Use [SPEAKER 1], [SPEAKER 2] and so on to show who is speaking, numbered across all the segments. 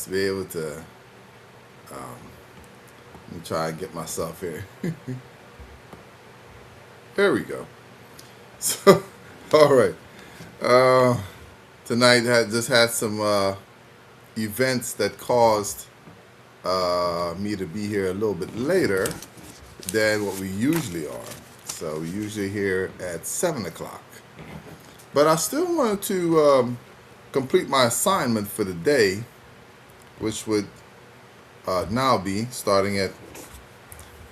[SPEAKER 1] to be able to, let me try and get myself here. There we go. So, all right. Uh, Tonight just had some events that caused me to be here a little bit later than what we usually are. So we usually here at 7 o'clock. But I still wanted to complete my assignment for the day, which would now be starting at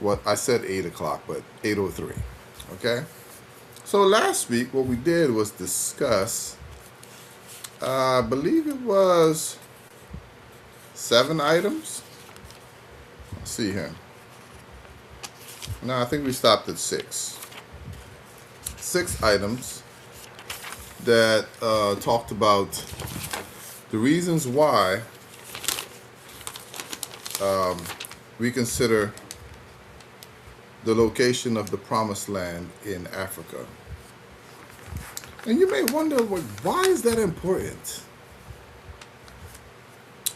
[SPEAKER 1] what I said 8 o'clock, but 8:03. Okay. So last week, what we did was discuss. I believe it was 7 items. Let's see here. No, I think we stopped at six. 6 items that talked about the reasons why we consider the location of the promised land in Africa. And you may wonder, well, why is that important?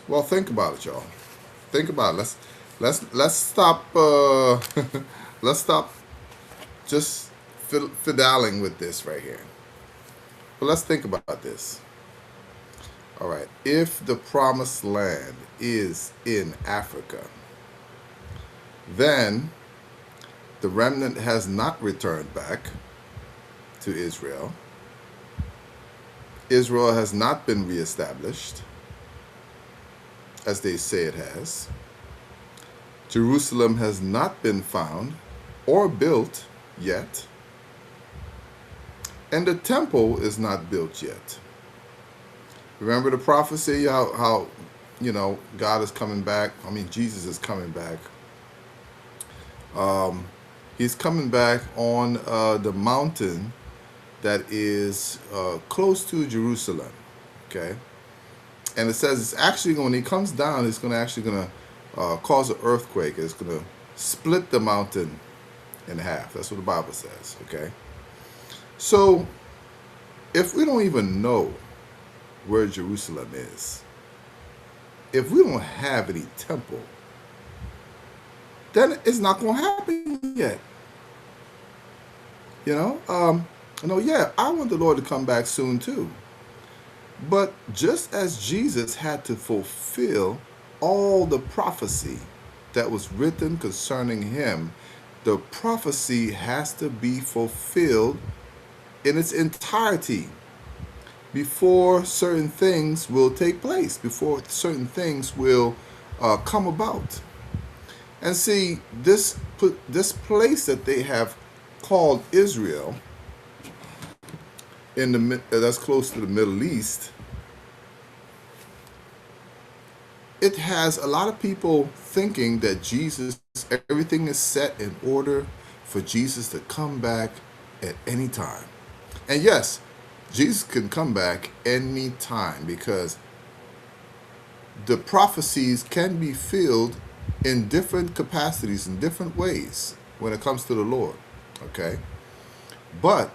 [SPEAKER 1] Well, think about it, y'all. Think about it. Let's stop. Let's stop just fiddling with this right here. But let's think about this. All right. If the promised land is in Africa, then the remnant has not returned back to Israel. Israel has not been reestablished, as they say it has. Jerusalem has not been found or built yet. And the temple is not built yet. Remember the prophecy, how God is coming back. I mean, Jesus is coming back. He's coming back on the mountain that is close to Jerusalem, okay? And it says it's actually, when he comes down, it's actually going to cause an earthquake. It's going to split the mountain in half. That's what the Bible says, okay? So if we don't even know where Jerusalem is, if we don't have any temple, then it's not going to happen yet. I want the Lord to come back soon too. But just as Jesus had to fulfill all the prophecy that was written concerning him, the prophecy has to be fulfilled in its entirety before certain things will take place, before certain things will come about. And see, this place that they have called Israel, that's close to the Middle East, it has a lot of people thinking that everything is set in order for Jesus to come back at any time. And yes, Jesus can come back any time because the prophecies can be filled in different capacities, in different ways when it comes to the Lord, okay? But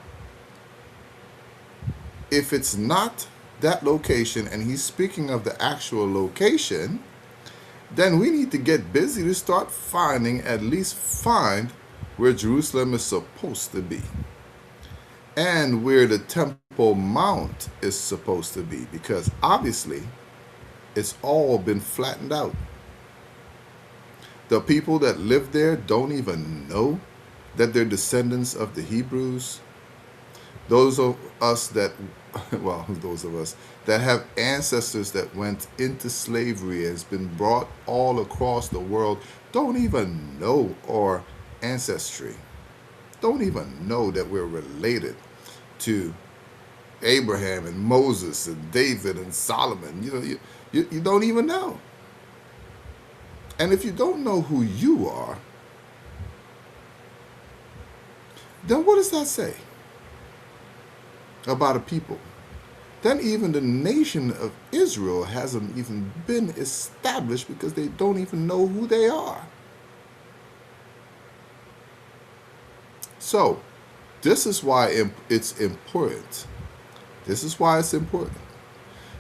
[SPEAKER 1] if it's not that location, and he's speaking of the actual location, then we need to get busy to start at least find where Jerusalem is supposed to be and where the Temple Mount is supposed to be, because obviously it's all been flattened out. The people that live there don't even know that they're descendants of the Hebrews. Those of us that have ancestors that went into slavery, has been brought all across the world, don't even know our ancestry. Don't even know that we're related to Abraham and Moses and David and Solomon. You don't even know. And if you don't know who you are, then what does that say about a people? Then even the nation of Israel hasn't even been established because they don't even know who they are. So, this is why it's important. This is why it's important.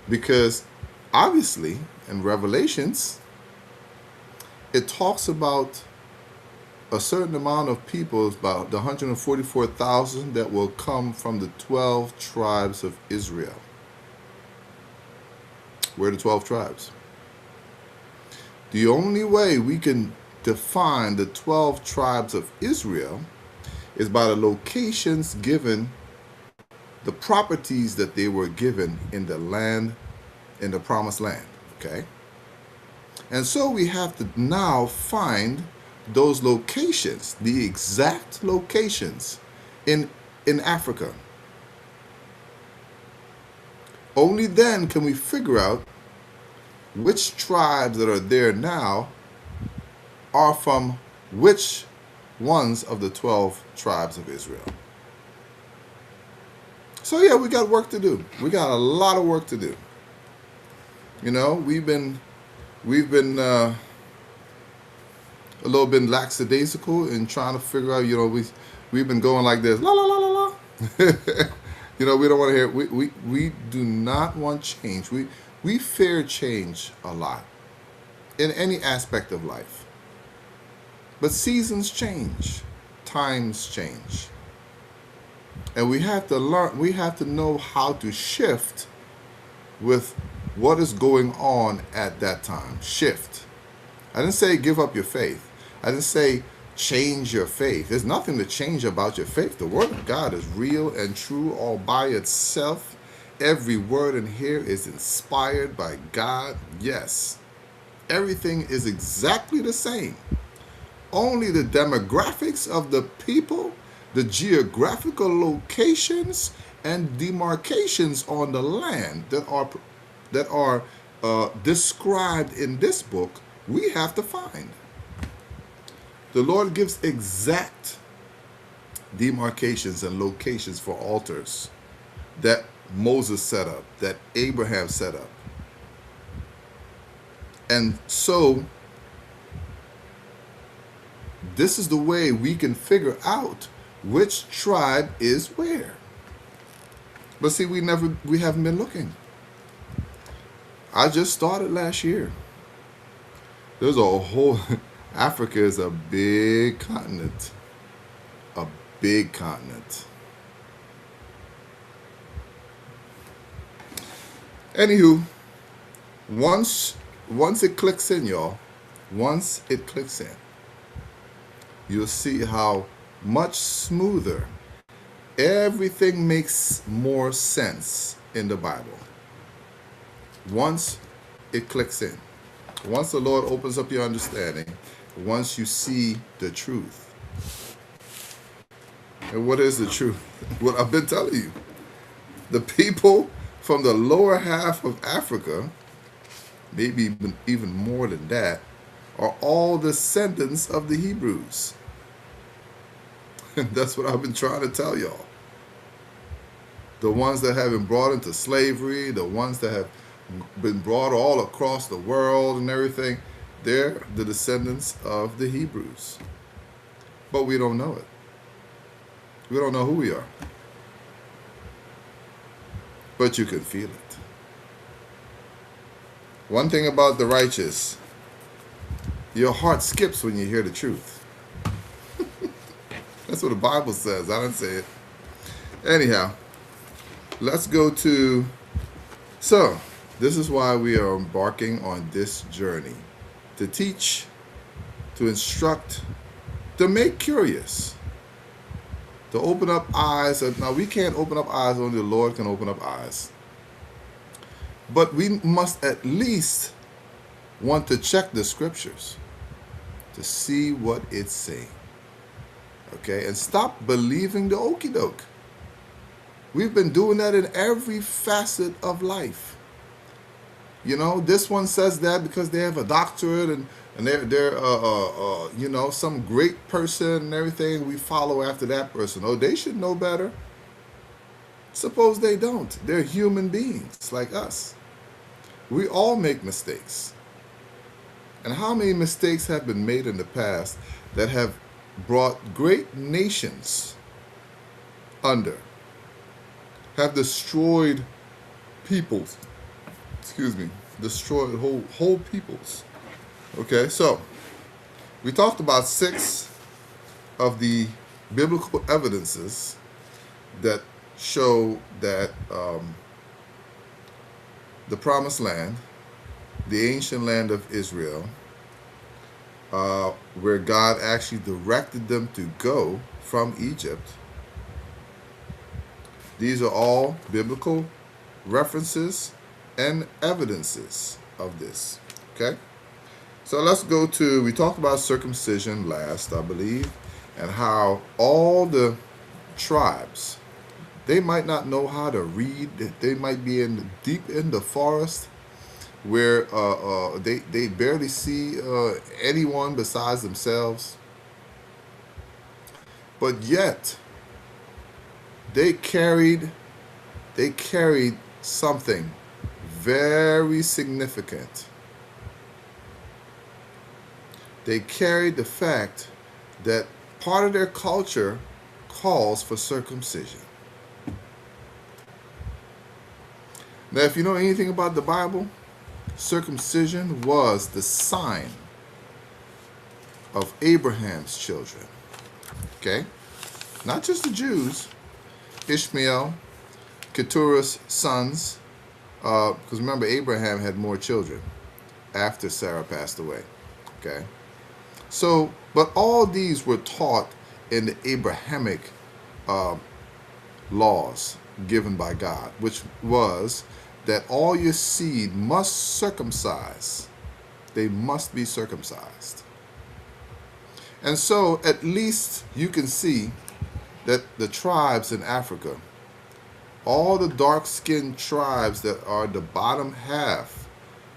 [SPEAKER 1] Because obviously, in Revelations, it talks about a certain amount of people, about the 144,000 that will come from the 12 tribes of Israel. Where are the 12 tribes? The only way we can define the 12 tribes of Israel is by the locations given, the properties that they were given in the land, in the promised land. Okay? And so we have to now find those locations, the exact locations in Africa. Only then can we figure out which tribes that are there now are from which ones of the 12 tribes of Israel. So yeah, we got work to do. We got a lot of work to do. You know, we've been a little bit lackadaisical in trying to figure out, you know, we've been going like this, la la la la la. You know, we don't want to hear, we do not want change. We fear change a lot in any aspect of life. But seasons change, times change. And we have to learn, we have to know how to shift with what is going on at that time. Shift. I didn't say give up your faith. I didn't say change your faith. There's nothing to change about your faith. The Word of God is real and true all by itself. Every word in here is inspired by God. Yes. Everything is exactly the same. Only the demographics of the people, the geographical locations, and demarcations on the land that are described in this book, we have to find. The Lord gives exact demarcations and locations for altars that Moses set up, that Abraham set up. And so this is the way we can figure out which tribe is where. But see, we haven't been looking. I just started last year. There's a whole, Africa is a big continent. A big continent. Anywho, once it clicks in, y'all, once it clicks in, you'll see how much smoother everything makes more sense in the Bible. Once it clicks in, once the Lord opens up your understanding, once you see the truth. And what is the truth? What I've been telling you. The people from the lower half of Africa, maybe even more than that, are all descendants of the Hebrews. And that's what I've been trying to tell y'all. The ones that have been brought into slavery, the ones that have been brought all across the world and everything, they're the descendants of the Hebrews. But we don't know it. We don't know who we are. But you can feel it. One thing about the righteous, your heart skips when you hear the truth. That's what the Bible says. I didn't say it. Anyhow, let's go to... So, this is why we are embarking on this journey. To teach, to instruct, to make curious. To open up eyes. Now, we can't open up eyes, only the Lord can open up eyes. But we must at least want to check the scriptures to see what it's saying. Okay? And stop believing the okie doke. We've been doing that in every facet of life. You know, this one says that because they have a doctorate and they're you know, some great person and everything. We follow after that person. Oh, they should know better. Suppose they don't. They're human beings like us. We all make mistakes. And how many mistakes have been made in the past that have brought great nations under, have destroyed peoples, destroyed whole peoples. Okay, so we talked about 6 of the biblical evidences that show that the promised land, the ancient land of Israel, where God actually directed them to go from Egypt. These are all biblical references and evidences of this. Okay? So let's go to, we talked about circumcision last, I believe, and how all the tribes, they might not know how to read. They might be deep in the forest where they barely see anyone besides themselves. But yet they carried something very significant. They carried the fact that part of their culture calls for circumcision. Now, if you know anything about the Bible, circumcision was the sign of Abraham's children. Okay? Not just the Jews, Ishmael, Keturah's sons, because remember, Abraham had more children after Sarah passed away. Okay? So, but all these were taught in the Abrahamic laws given by God, which was that all your seed must circumcise. They must be circumcised. And so at least you can see that the tribes in Africa, all the dark-skinned tribes that are the bottom half,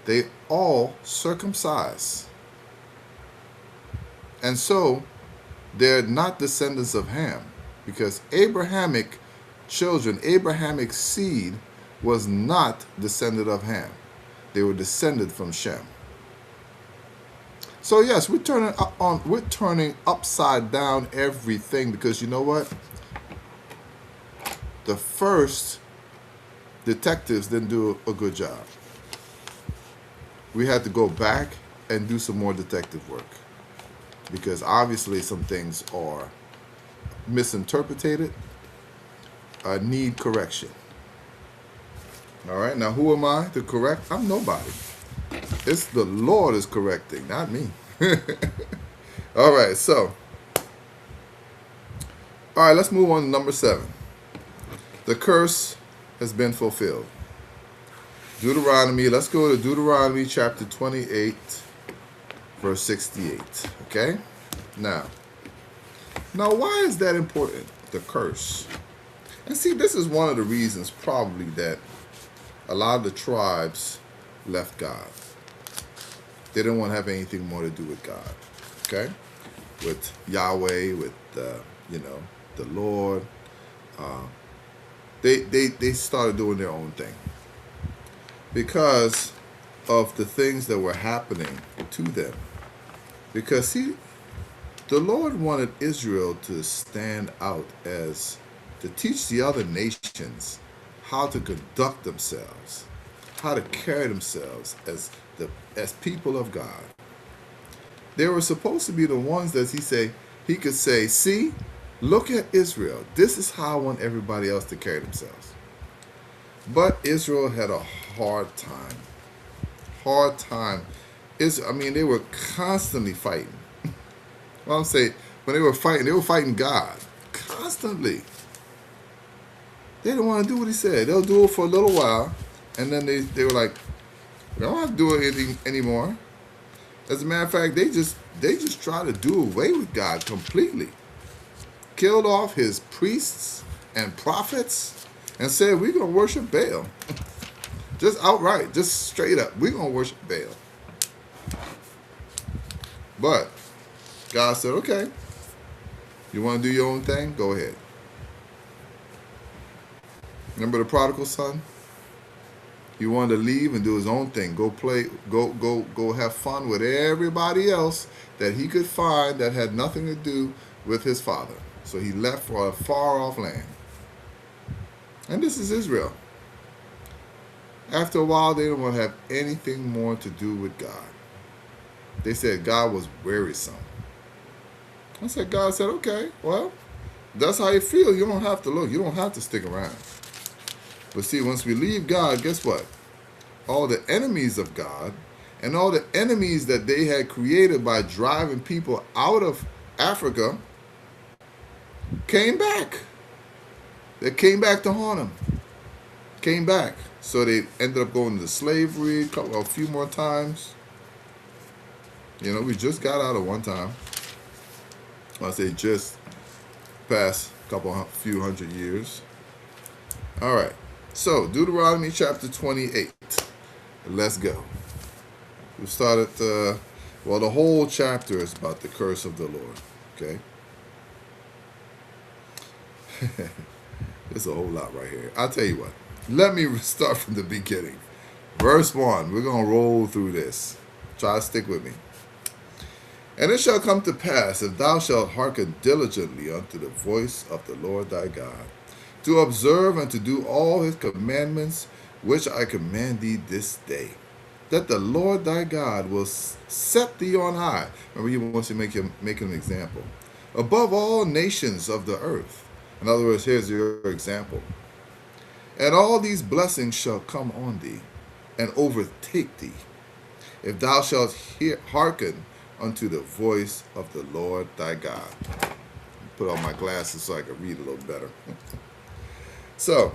[SPEAKER 1] they all circumcise. And so they're not descendants of Ham, because Abrahamic children, Abrahamic seed was not descended of Ham. They were descended from Shem. So yes, we're turning upside down everything, because you know what? The first detectives didn't do a good job. We had to go back and do some more detective work, because obviously some things are misinterpreted, need correction. All right, now who am I to correct? I'm nobody. It's the Lord is correcting, not me. All right, let's move on to number 7. The curse has been fulfilled. Deuteronomy, let's go to Deuteronomy chapter 28, verse 68. Okay? Now, why is that important? The curse. And see, this is one of the reasons probably that a lot of the tribes left God. They didn't want to have anything more to do with God. Okay? With Yahweh, with, the Lord. They started doing their own thing, because of the things that were happening to them. Because, see, the Lord wanted Israel to stand out to teach the other nations how to conduct themselves, how to carry themselves as people of God. They were supposed to be the ones that he could say, see, look at Israel. This is how I want everybody else to carry themselves. But Israel had a hard time. Hard time. They were constantly fighting. Well, I'm saying, when they were fighting God. Constantly. They didn't want to do what he said. They'll do it for a little while, and then they were like, we don't have to do anything anymore. As a matter of fact, they just try to do away with God completely. Killed off his priests and prophets and said, we're going to worship Baal. Just outright, just straight up, we're going to worship Baal. But God said, okay, you want to do your own thing? Go ahead. Remember the prodigal son? He wanted to leave and do his own thing. Go play, go have fun with everybody else that he could find that had nothing to do with his father. So he left for a far off land. And this is Israel. After a while, they didn't want to have anything more to do with God. They said God was wearisome. I said, God said, okay, well, that's how you feel. You don't have to look. You don't have to stick around. But see, once we leave God, guess what? All the enemies of God and all the enemies that they had created by driving people out of Africa came back. They came back to haunt them. Came back. So they ended up going into slavery a few more times. You know, we just got out of one time. I say just past few hundred years. All right. So Deuteronomy chapter 28. Let's go. We started. Well, the whole chapter is about the curse of the Lord. Okay. There's a whole lot right here. I'll tell you what. Let me start from the beginning. Verse 1. We're going to roll through this. Try to stick with me. And it shall come to pass, if thou shalt hearken diligently unto the voice of the Lord thy God, to observe and to do all his commandments, which I command thee this day, that the Lord thy God will set thee on high. Remember, he wants to make him an example. Above all nations of the earth. In other words, here's your example. And all these blessings shall come on thee, and overtake thee, if thou shalt hearken unto the voice of the Lord thy God. Put on my glasses so I can read a little better. So,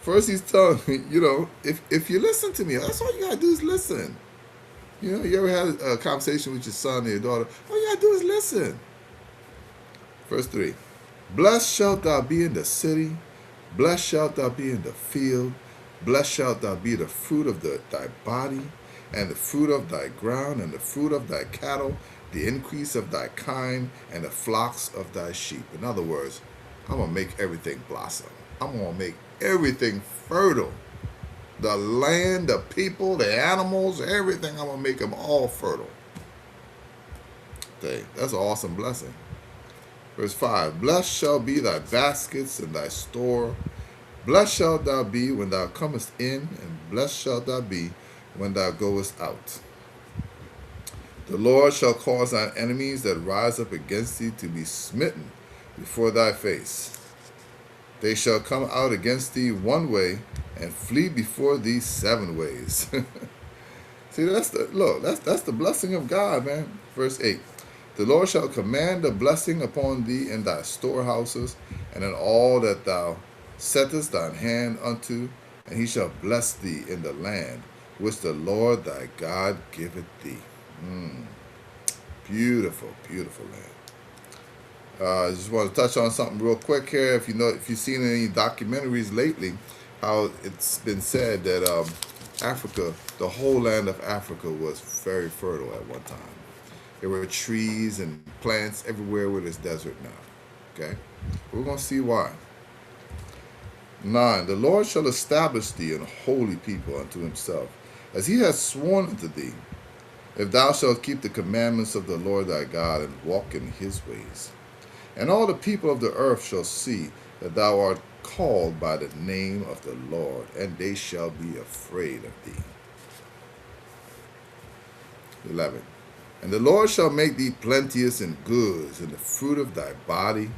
[SPEAKER 1] first he's telling me, if you listen to me, that's all you gotta do is listen. You ever had a conversation with your son or your daughter? All you gotta do is listen. Verse 3. Blessed shalt thou be in the city, blessed shalt thou be in the field, blessed shalt thou be the fruit of thy body, and the fruit of thy ground, and the fruit of thy cattle, the increase of thy kind, and the flocks of thy sheep. In other words, I'm going to make everything blossom. I'm going to make everything fertile. The land, the people, the animals, everything, I'm going to make them all fertile. That's an awesome blessing. Verse 5, blessed shall be thy baskets and thy store. Blessed shalt thou be when thou comest in, and blessed shalt thou be when thou goest out. The Lord shall cause thine enemies that rise up against thee to be smitten before thy face. They shall come out against thee one way, and flee before thee 7 ways. See, that's the blessing of God, man. Verse 8. The Lord shall command a blessing upon thee in thy storehouses, and in all that thou settest thine hand unto, and he shall bless thee in the land which the Lord thy God giveth thee. Beautiful, beautiful land. I just want to touch on something real quick here. If you've seen any documentaries lately, how it's been said that Africa, the whole land of Africa, was very fertile at one time. There were trees and plants everywhere where there's desert now. Okay? We're going to see why. 9. The Lord shall establish thee an holy people unto himself, as he has sworn unto thee, if thou shalt keep the commandments of the Lord thy God, and walk in his ways. And all the people of the earth shall see that thou art called by the name of the Lord, and they shall be afraid of thee. 11. And the Lord shall make thee plenteous in goods, in the fruit of thy body,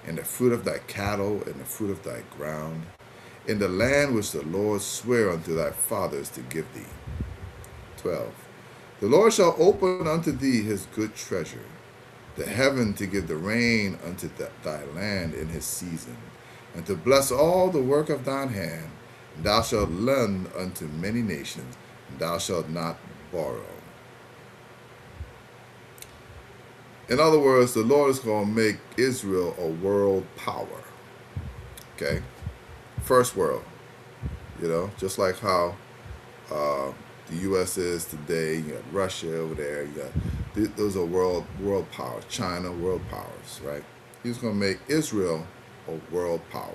[SPEAKER 1] and the fruit of thy cattle, and the fruit of thy ground, in the land which the Lord sware unto thy fathers to give thee. 12. The Lord shall open unto thee his good treasure, the heaven to give the rain unto thy land in his season, and to bless all the work of thine hand. And thou shalt lend unto many nations, and thou shalt not borrow. In other words, the Lord is going to make Israel a world power. Okay? First world. Just like how the U.S. is today. You got Russia over there. You got those are world powers. China, world powers, right? He's going to make Israel a world power.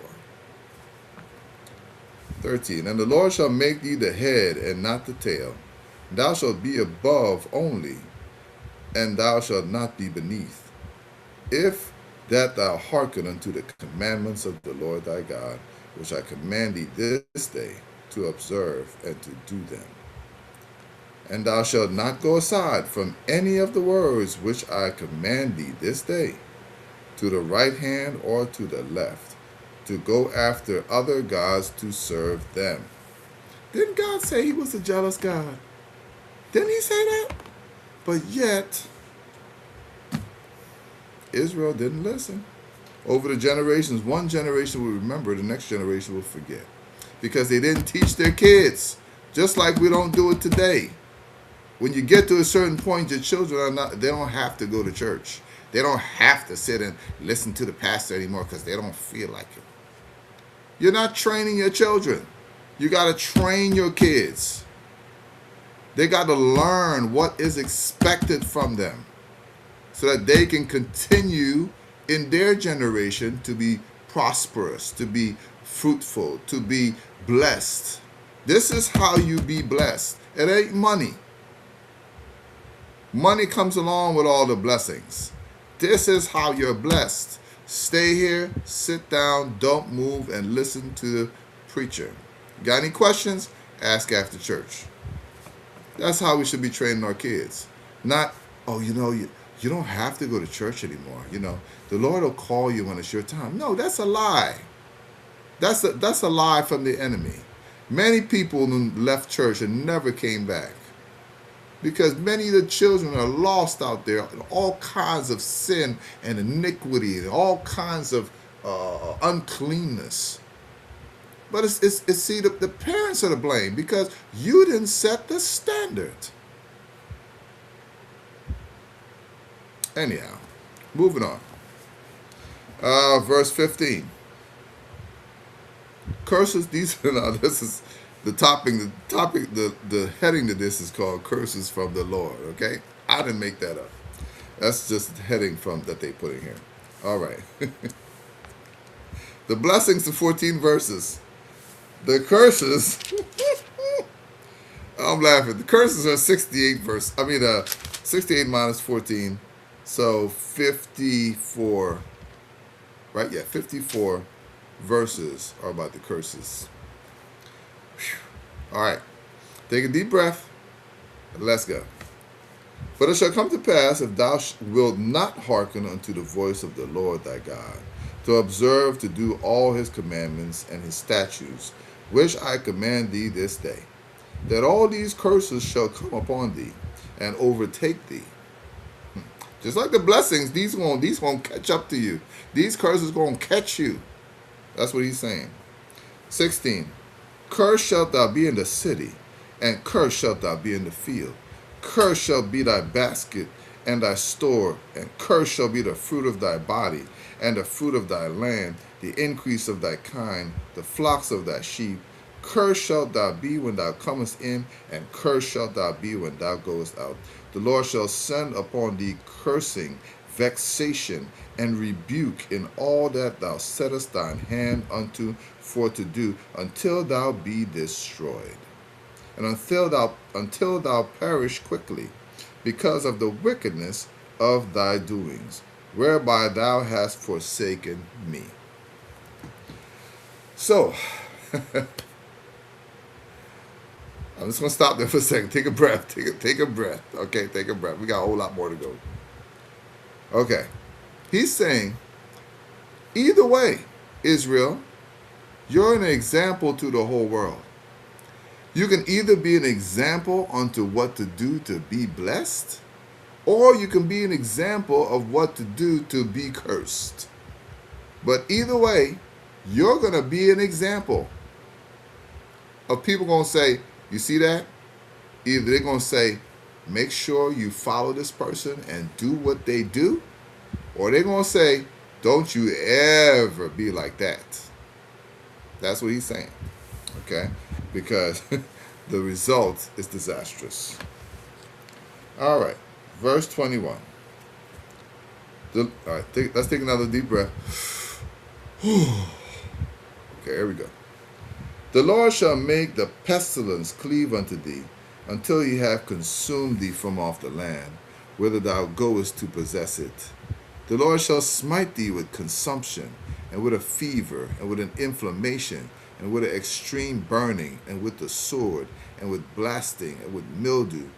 [SPEAKER 1] 13. And the Lord shall make thee the head and not the tail. And thou shalt be above only, and thou shalt not be beneath, if that thou hearken unto the commandments of the Lord thy God, which I command thee this day, to observe and to do them. And thou shalt not go aside from any of the words which I command thee this day, to the right hand or to the left, to go after other gods to serve them. Didn't God say he was a jealous God? Didn't he say that? But yet, Israel didn't listen. Over the generations, one generation will remember, the next generation will forget. Because they didn't teach their kids, just like we don't do it today. When you get to a certain point, your children are not, they don't have to go to church. They don't have to sit and listen to the pastor anymore because they don't feel like it. You're not training your children. You got to train your kids. They got to learn what is expected from them so that they can continue in their generation to be prosperous, to be fruitful, to be blessed. This is how you be blessed. It ain't money. Money comes along with all the blessings. This is how you're blessed. Stay here, sit down, don't move, and listen to the preacher. Got any questions? Ask after church. That's how we should be training our kids. Not, oh, you don't have to go to church anymore. The Lord will call you when it's your time. No, that's a lie. That's a lie from the enemy. Many people left church and never came back. Because many of the children are lost out there in all kinds of sin and iniquity and all kinds of uncleanness. But see, the parents are to blame because you didn't set the standard. Anyhow, moving on. Verse 15. Curses, this is the the heading to this is called Curses from the Lord, okay? I didn't make that up. That's just the heading that they put in here. All right. The blessings of 14 verses. The curses, I'm laughing. The curses are 68 68 minus 14, so 54, right? Yeah, 54 verses are about the curses. All right, take a deep breath. Let's go. But it shall come to pass, if thou wilt not hearken unto the voice of the Lord thy God, to observe to do all his commandments and his statutes, which I command thee this day, that all these curses shall come upon thee and overtake thee. Just like the blessings, these won't catch up to you. These curses won't catch you. That's what he's saying. 16. Cursed shalt thou be in the city, and cursed shalt thou be in the field. Cursed shall be thy basket and thy store, and cursed shall be the fruit of thy body, and the fruit of thy land, the increase of thy kind, the flocks of thy sheep. Cursed shalt thou be when thou comest in, and cursed shalt thou be when thou goest out. The Lord shall send upon thee cursing, vexation, and rebuke in all that thou settest thine hand unto for to do, until thou be destroyed, and until thou perish quickly, because of the wickedness of thy doings, whereby thou hast forsaken me. So, I'm just going to stop there for a second. Take a breath. Take a breath. Okay, take a breath. We got a whole lot more to go. Okay. He's saying, either way, Israel, you're an example to the whole world. You can either be an example unto what to do to be blessed, or you can be an example of what to do to be cursed. But either way, you're going to be an example of people going to say, you see that? Either they're going to say, make sure you follow this person and do what they do, or they're going to say, don't you ever be like that. That's what he's saying, okay? Because the result is disastrous. All right, verse 21. Let's take another deep breath. Okay, here we go. The Lord shall make the pestilence cleave unto thee, until he have consumed thee from off the land, whither thou goest to possess it. The Lord shall smite thee with consumption, and with a fever, and with an inflammation, and with an extreme burning, and with the sword, and with blasting, and with mildew,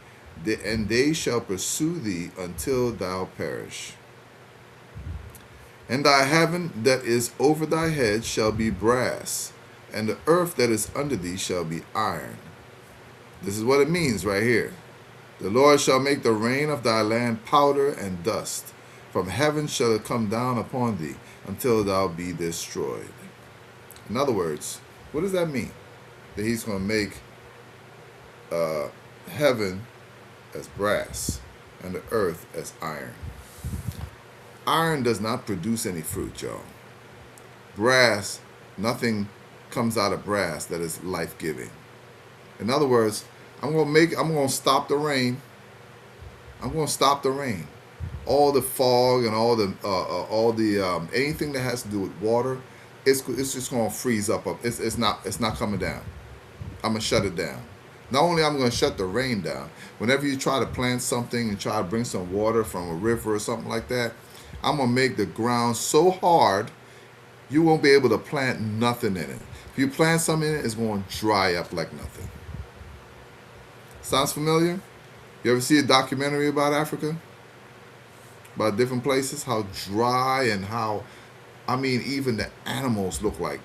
[SPEAKER 1] and they shall pursue thee until thou perish. And thy heaven that is over thy head shall be brass, and the earth that is under thee shall be iron. This is what it means right here. The Lord shall make the rain of thy land powder and dust. From heaven shall it come down upon thee until thou be destroyed. In other words, what does that mean? That he's going to make heaven as brass and the earth as iron. Iron does not produce any fruit, y'all. Brass, nothing comes out of brass that is life-giving. In other words, I'm going to stop the rain. I'm going to stop the rain. All the fog and all the anything that has to do with water, it's just going to freeze up. It's not coming down. I'm going to shut it down. Not only I'm going to shut the rain down, whenever you try to plant something and try to bring some water from a river or something like that, I'm going to make the ground so hard you won't be able to plant nothing in it. If you plant something in it, it's going to dry up like nothing. Sounds familiar? You ever see a documentary about Africa? About different places? How dry and how, I mean, even the animals look like,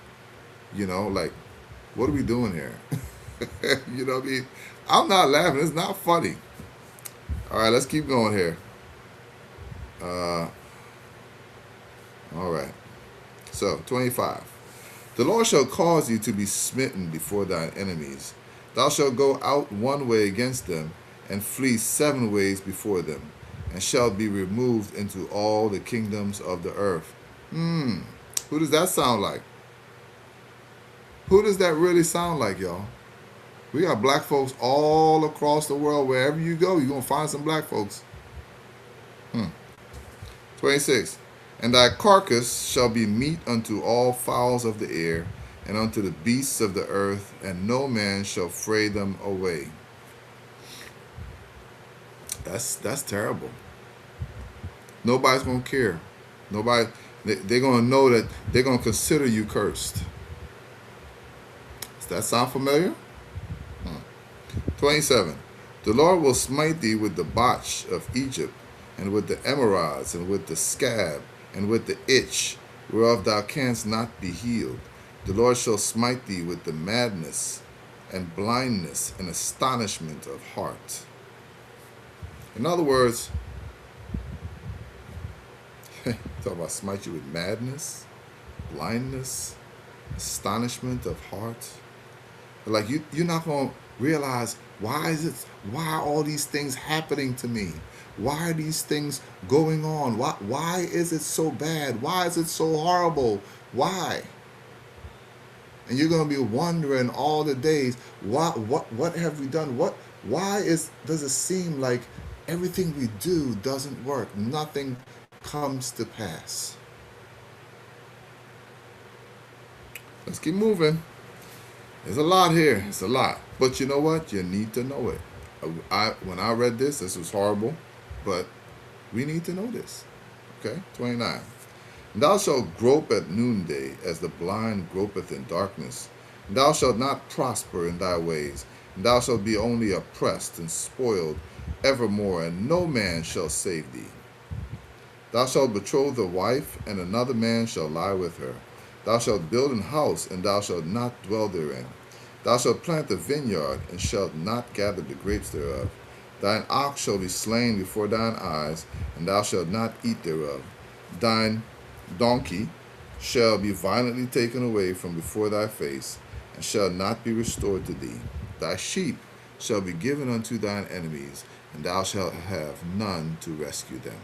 [SPEAKER 1] like, what are we doing here? You know what I mean? I'm not laughing. It's not funny. All right, let's keep going here. All right. So, 25. The Lord shall cause you to be smitten before thine enemies. Thou shalt go out one way against them, and flee 7 ways before them, and shalt be removed into all the kingdoms of the earth. Who does that sound like? Who does that really sound like, y'all? We got black folks all across the world. Wherever you go, you're going to find some black folks. 26. And thy carcass shall be meat unto all fowls of the air, and unto the beasts of the earth, and no man shall fray them away. That's terrible. Nobody's going to care. They're going to know that they're going to consider you cursed. Does that sound familiar? 27. The Lord will smite thee with the botch of Egypt, and with the emerods, and with the scab, and with the itch, whereof thou canst not be healed. The Lord shall smite thee with the madness, and blindness, and astonishment of heart. In other words, talk about smite you with madness, blindness, astonishment of heart. Like you're not going to realize why are all these things happening to me? Why are these things going on? Why is it so bad? Why is it so horrible? Why? And you're going to be wondering all the days, what have we done? Why does it seem like everything we do doesn't work? Nothing comes to pass. Let's keep moving. There's a lot here. It's a lot. But you know what? You need to know it. When I read this was horrible, but we need to know this. Okay? 29. And thou shalt grope at noonday, as the blind gropeth in darkness. And thou shalt not prosper in thy ways. And thou shalt be only oppressed and spoiled evermore, and no man shall save thee. Thou shalt betroth a wife, and another man shall lie with her. Thou shalt build an house, and thou shalt not dwell therein. Thou shalt plant a vineyard, and shalt not gather the grapes thereof. Thine ox shall be slain before thine eyes, and thou shalt not eat thereof. Thine donkey shall be violently taken away from before thy face, and shall not be restored to thee. Thy sheep shall be given unto thine enemies, and thou shalt have none to rescue them.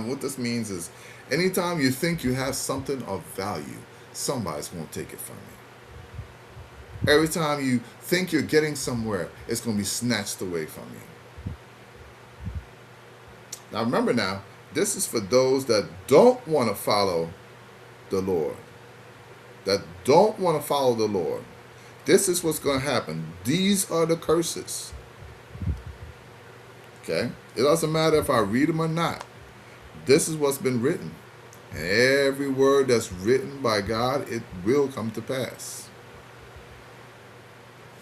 [SPEAKER 1] What this means is, anytime you think you have something of value, somebody's going to take it from you. Every time you think you're getting somewhere, it's going to be snatched away from you. Now remember this is for those that don't want to follow the Lord. That don't want to follow the Lord. This is what's going to happen. These are the curses. Okay? It doesn't matter if I read them or not. This is what's been written. And every word that's written by God, it will come to pass.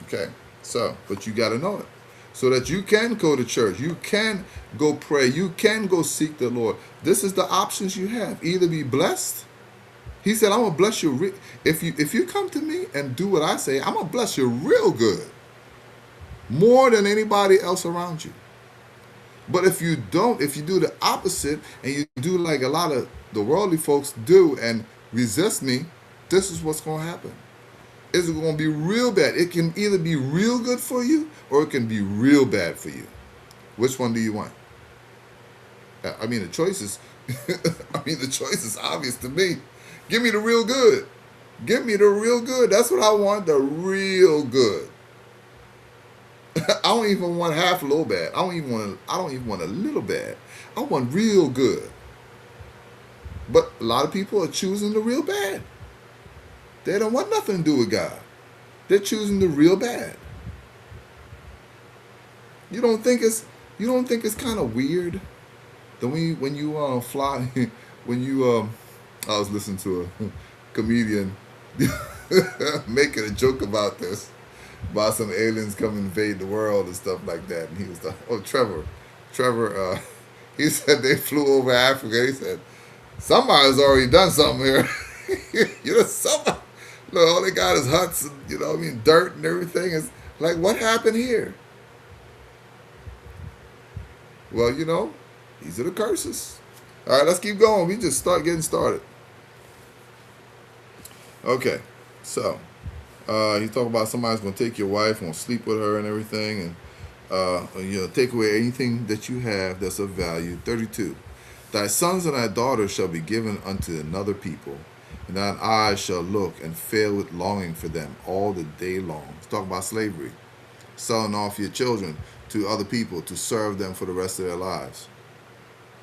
[SPEAKER 1] Okay. So, but you got to know it. So that you can go to church. You can go pray. You can go seek the Lord. This is the options you have. Either be blessed. He said, I'm going to bless you. If you come to me and do what I say, I'm going to bless you real good. More than anybody else around you. But if you don't, if you do the opposite and you do like a lot of the worldly folks do and resist me, this is what's going to happen. It's going to be real bad. It can either be real good for you or it can be real bad for you. Which one do you want? I mean, the choice is, the choice is obvious to me. Give me the real good. Give me the real good. That's what I want, the real good. I don't even want half a little bad. I don't even want a little bad. I want real good. But a lot of people are choosing the real bad. They don't want nothing to do with God. They're choosing the real bad. You don't think it's kind of weird that when you fly when you I was listening to a comedian making a joke about this, about some aliens come invade the world and stuff like that, and he was like, "Oh, Trevor, he said they flew over Africa. He said somebody's already done something here. Somebody. Look, all they got is huts and dirt and everything. Is like, what happened here? Well, these are the curses. All right, let's keep going. We just start getting started. Okay, so he's talking about somebody's going to take your wife, going to sleep with her and everything, and take away anything that you have that's of value. 32. Thy sons and thy daughters shall be given unto another people, and thine eyes shall look and fail with longing for them all the day long. Let's talk about slavery. Selling off your children to other people to serve them for the rest of their lives.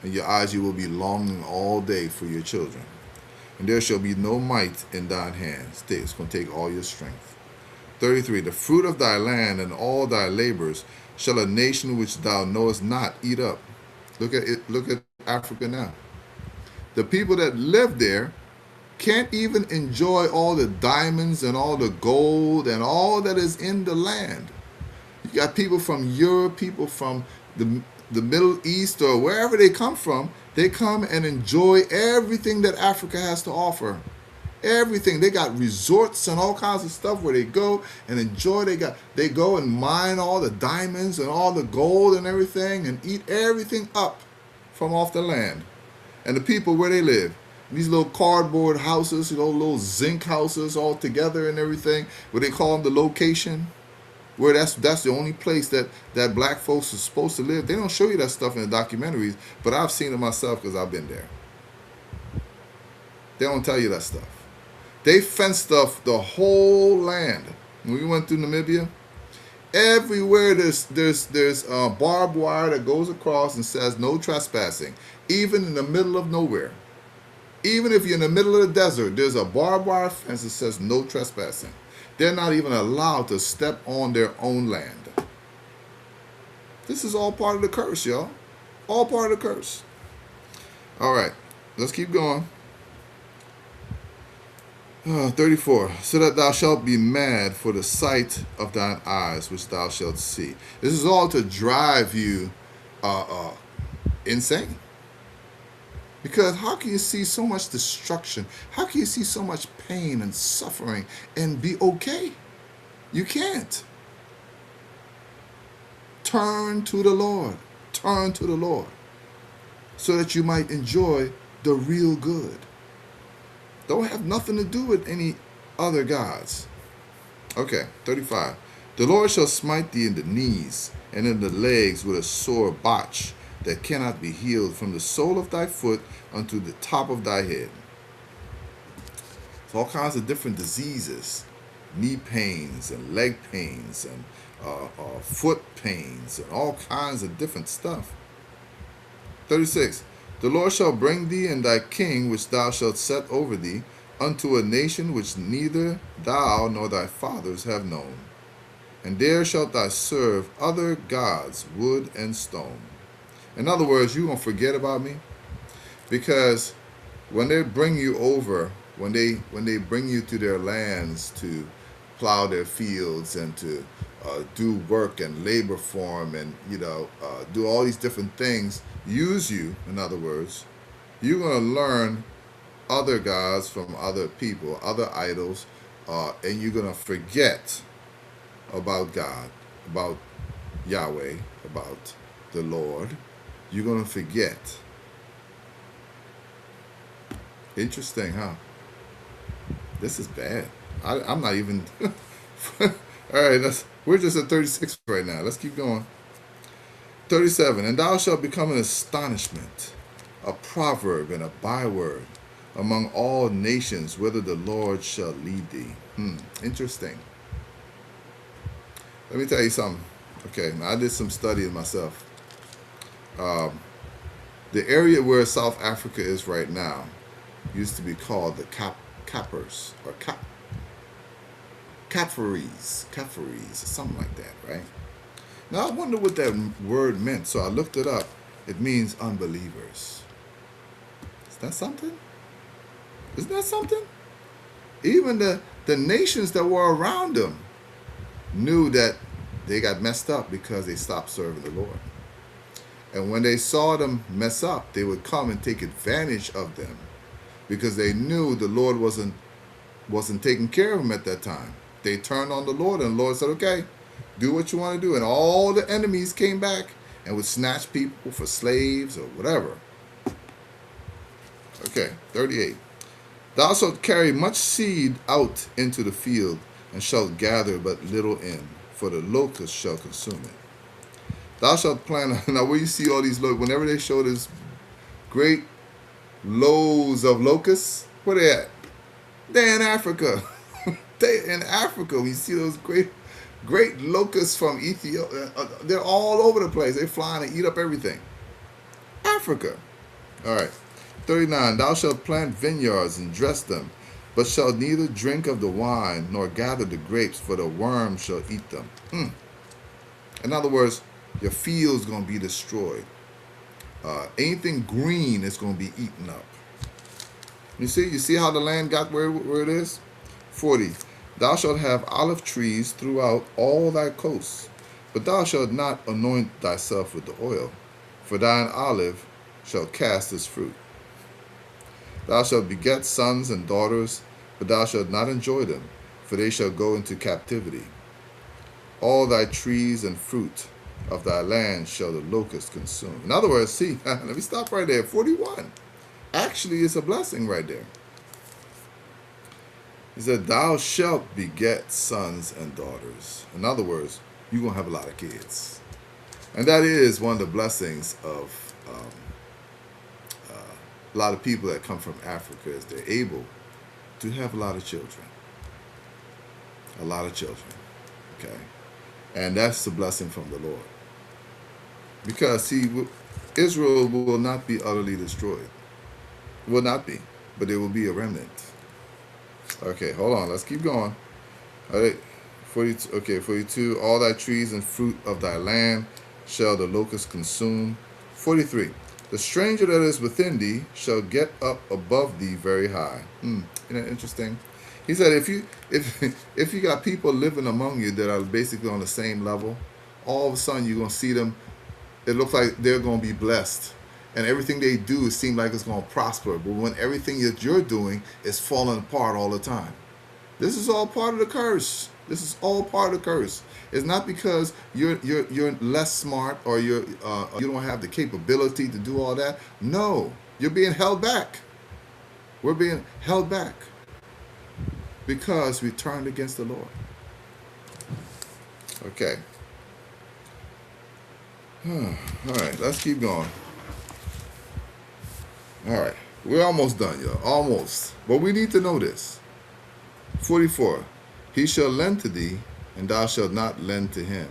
[SPEAKER 1] And your eyes you will be longing all day for your children. And there shall be no might in thine hands. It's going to take all your strength. 33. The fruit of thy land and all thy labors shall a nation which thou knowest not eat up. Look at Africa now. The people that live there can't even enjoy all the diamonds and all the gold and all that is in the land. You got people from Europe, people from the Middle East, or wherever they come from. They come and enjoy everything that Africa has to offer. Everything. They got resorts and all kinds of stuff where they go and enjoy. They go and mine all the diamonds and all the gold and everything and eat everything up from off the land. And the people where they live, these little cardboard houses, little zinc houses all together and everything, where they call them the location, where that's the only place that black folks are supposed to live. They don't show you that stuff in the documentaries, but I've seen it myself because I've been there. They don't tell you that stuff. They fenced off the whole land. When we went through Namibia, everywhere there's barbed wire that goes across and says no trespassing, even in the middle of nowhere. Even if you're in the middle of the desert, there's a barbed wire fence that says no trespassing. They're not even allowed to step on their own land. This is all part of the curse, y'all. All part of the curse. All right, let's keep going. 34. So that thou shalt be mad for the sight of thine eyes, which thou shalt see. This is all to drive you insane. Because how can you see so much destruction? How can you see so much pain and suffering and be okay? You can't. Turn to the Lord. Turn to the Lord. So that you might enjoy the real good. Don't have nothing to do with any other gods. Okay, 35. The Lord shall smite thee in the knees and in the legs with a sore botch that cannot be healed from the sole of thy foot unto the top of thy head. So all kinds of different diseases, knee pains and leg pains and foot pains and all kinds of different stuff. 36. The Lord shall bring thee and thy king which thou shalt set over thee unto a nation which neither thou nor thy fathers have known. And there shalt thou serve other gods, wood and stone. In other words, you're going to forget about me because when they bring you over, when they bring you to their lands to plow their fields and to do work and labor for 'em and do all these different things, use you, in other words, you're gonna learn other gods from other people, other idols, and you're gonna forget about God, about Yahweh, about the Lord. You're gonna forget. Interesting, huh? This is bad. I'm not even. All right, we're just at 36 right now. Let's keep going. 37. And thou shalt become an astonishment, a proverb and a byword among all nations, whither the Lord shall lead thee. Interesting. Let me tell you something. Okay, now I did some studying myself. Um, the area where South Africa is right now used to be called the Cappers or Cafferies, or something like that, right? Now I wonder what that word meant, so I looked it up. It means unbelievers. Is that something? Isn't that something? Even the nations that were around them knew that they got messed up because they stopped serving the Lord. And when they saw them mess up, they would come and take advantage of them because they knew the Lord wasn't taking care of them at that time. They turned on the Lord, and the Lord said, okay, do what you want to do. And all the enemies came back and would snatch people for slaves or whatever. Okay, 38. Thou shalt carry much seed out into the field, and shalt gather but little in, for the locust shall consume it. Thou shalt plant. Now, where you see all these, whenever they show this great loads of locusts, where they at? They're in Africa. They in Africa. We see those great locusts from Ethiopia. They're all over the place. They fly and eat up everything. Africa. All right. 39. Thou shalt plant vineyards and dress them, but shalt neither drink of the wine nor gather the grapes, for the worm shall eat them. In other words, your field's going to be destroyed. Anything green is going to be eaten up. You see how the land got where it is? 40. Thou shalt have olive trees throughout all thy coasts, but thou shalt not anoint thyself with the oil, for thine olive shall cast its fruit. Thou shalt beget sons and daughters, but thou shalt not enjoy them, for they shall go into captivity. All thy trees and fruit of thy land shall the locust consume. In other words, see, let me stop right there. 41. Actually, it's a blessing right there. He said, thou shalt beget sons and daughters. In other words, you're going to have a lot of kids. And that is one of the blessings of a lot of people that come from Africa, is they're able to have a lot of children. A lot of children. Okay? And that's the blessing from the Lord. Because, see, Israel will not be utterly destroyed. Will not be. But there will be a remnant. Okay, hold on. Let's keep going. All right. 42. Okay, 42. All thy trees and fruit of thy land shall the locust consume. 43. The stranger that is within thee shall get up above thee very high. Isn't that interesting? He said, if you got people living among you that are basically on the same level, all of a sudden you're gonna see them. It looks like they're gonna be blessed, and everything they do seems like it's gonna prosper. But when everything that you're doing is falling apart all the time, this is all part of the curse. This is all part of the curse. It's not because you're less smart or you don't have the capability to do all that. No, you're being held back. We're being held back because we turned against the Lord. Okay. All right, let's keep going. All right, we're almost done, y'all. Almost. But we need to know this. 44. He shall lend to thee, and thou shalt not lend to him,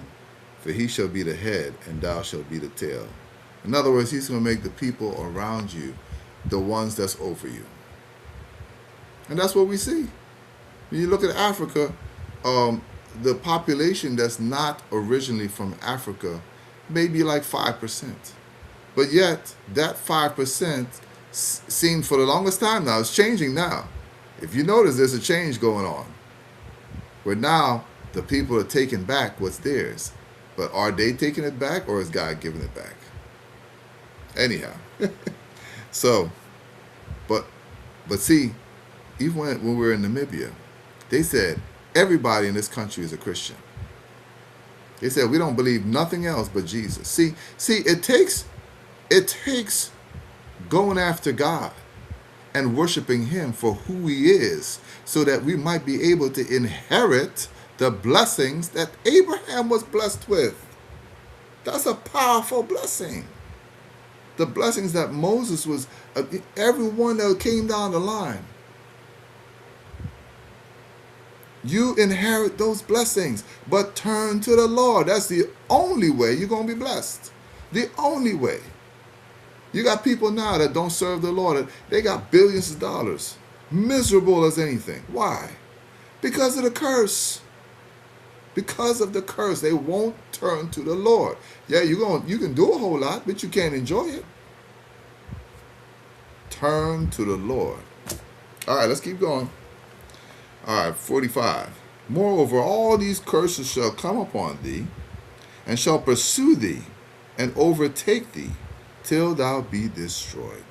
[SPEAKER 1] for he shall be the head, and thou shalt be the tail. In other words, he's going to make the people around you the ones that's over you. And that's what we see. When you look at Africa, the population that's not originally from Africa may be like 5%. But yet, that 5% seemed for the longest time now. It's changing now. If you notice, there's a change going on where now the people are taking back what's theirs. But are they taking it back, or is God giving it back? Anyhow, so, but see, even when we were in Namibia, they said everybody in this country is a Christian. They said we don't believe nothing else but Jesus. See, it takes going after God and worshiping Him for who He is, so that we might be able to inherit the blessings that Abraham was blessed with. That's a powerful blessing. The blessings that Moses was, everyone that came down the line. You inherit those blessings, but turn to the Lord. That's the only way you're going to be blessed. The only way. You got people now that don't serve the Lord. They got billions of dollars. Miserable as anything. Why? Because of the curse. Because of the curse. They won't turn to the Lord. Yeah, you can do a whole lot, but you can't enjoy it. Turn to the Lord. All right, let's keep going. All right, 45. Moreover, all these curses shall come upon thee, and shall pursue thee, and overtake thee, till thou be destroyed,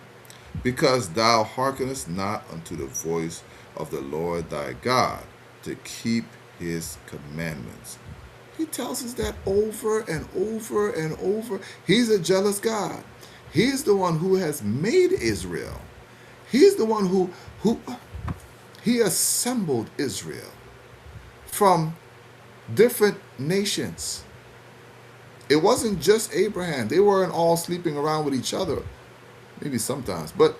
[SPEAKER 1] because thou hearkenest not unto the voice of the Lord thy God, to keep His commandments. He tells us that over and over and over. He's a jealous God. He's the one who has made Israel. He's the one who He assembled Israel from different nations. It wasn't just Abraham. They weren't all sleeping around with each other. Maybe sometimes. But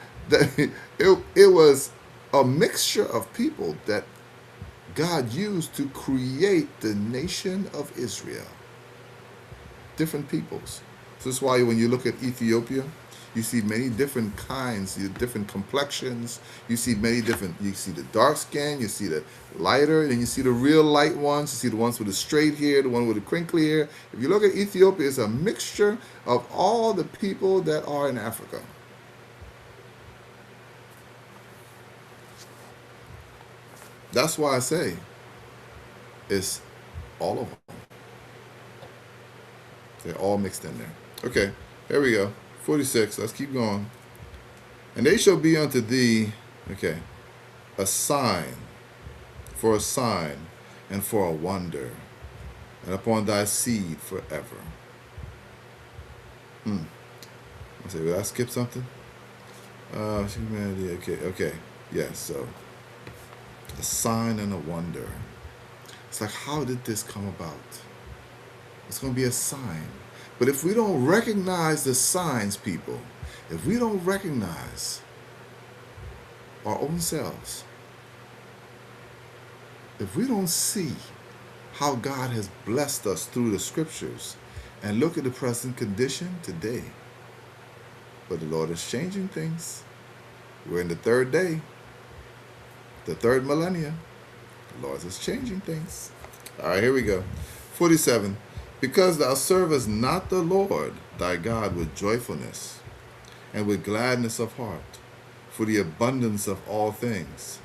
[SPEAKER 1] it was a mixture of people that God used to create the nation of Israel. Different peoples. So that's why when you look at Ethiopia, you see many different kinds, different complexions. You see you see the dark skin, you see the lighter, and you see the real light ones. You see the ones with the straight hair, the one with the crinkly hair. If you look at Ethiopia, it's a mixture of all the people that are in Africa. That's why I say it's all of them. They're all mixed in there. Okay, here we go. 46, let's keep going. And they shall be unto thee, okay, a sign, and for a wonder, and upon thy seed forever. I say, did I skip something? Humanity, okay. Yes, so, a sign and a wonder. It's like, how did this come about? It's going to be a sign. But if we don't recognize the signs, people, if we don't recognize our own selves, if we don't see how God has blessed us through the scriptures and look at the present condition today, but the Lord is changing things. We're in the third day, the third millennium. The Lord is changing things. All right, here we go. 47. Because thou servest not the Lord thy God with joyfulness and with gladness of heart, for the abundance of all things.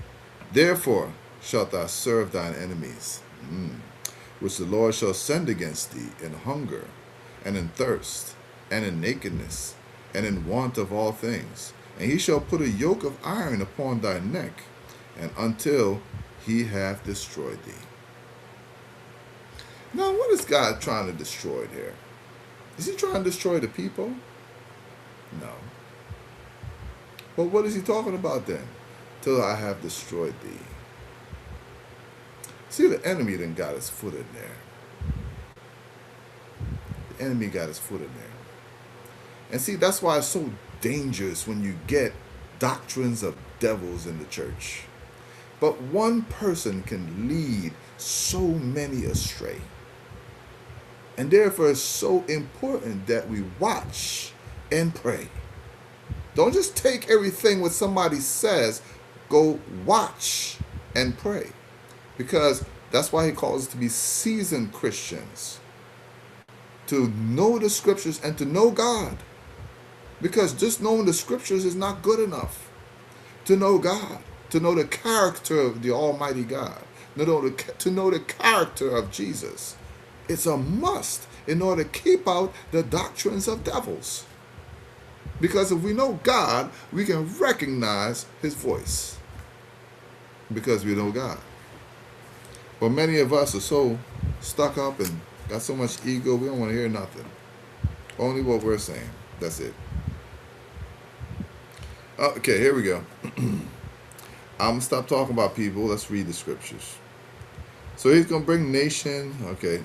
[SPEAKER 1] Therefore shalt thou serve thine enemies, which the Lord shall send against thee in hunger, and in thirst, and in nakedness, and in want of all things. And he shall put a yoke of iron upon thy neck, and until he hath destroyed thee. Now, what is God trying to destroy there? Is he trying to destroy the people? No. But what is he talking about then? Till I have destroyed thee. See, the enemy then got his foot in there. The enemy got his foot in there. And see, that's why it's so dangerous when you get doctrines of devils in the church. But one person can lead so many astray. And therefore, it's so important that we watch and pray. Don't just take everything what somebody says. Go watch and pray. Because that's why he calls us to be seasoned Christians. To know the scriptures and to know God. Because just knowing the scriptures is not good enough to know God, to know the character of the Almighty God, to know the character of Jesus. It's a must in order to keep out the doctrines of devils. Because if we know God, we can recognize his voice. Because we know God. But many of us are so stuck up and got so much ego, we don't want to hear nothing. Only what we're saying. That's it. Okay, here we go. I'm going to stop talking about people. Let's read the scriptures. So he's going to bring nation. Okay.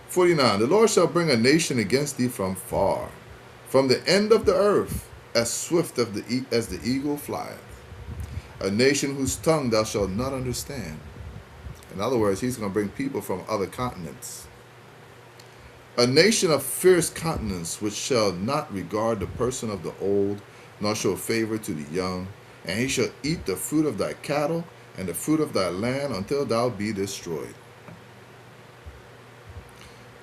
[SPEAKER 1] 49. The Lord shall bring a nation against thee from far, from the end of the earth, as swift as the eagle flieth. A nation whose tongue thou shalt not understand. In other words, he's going to bring people from other continents. A nation of fierce countenance, which shall not regard the person of the old, nor show favor to the young. And he shall eat the fruit of thy cattle and the fruit of thy land until thou be destroyed.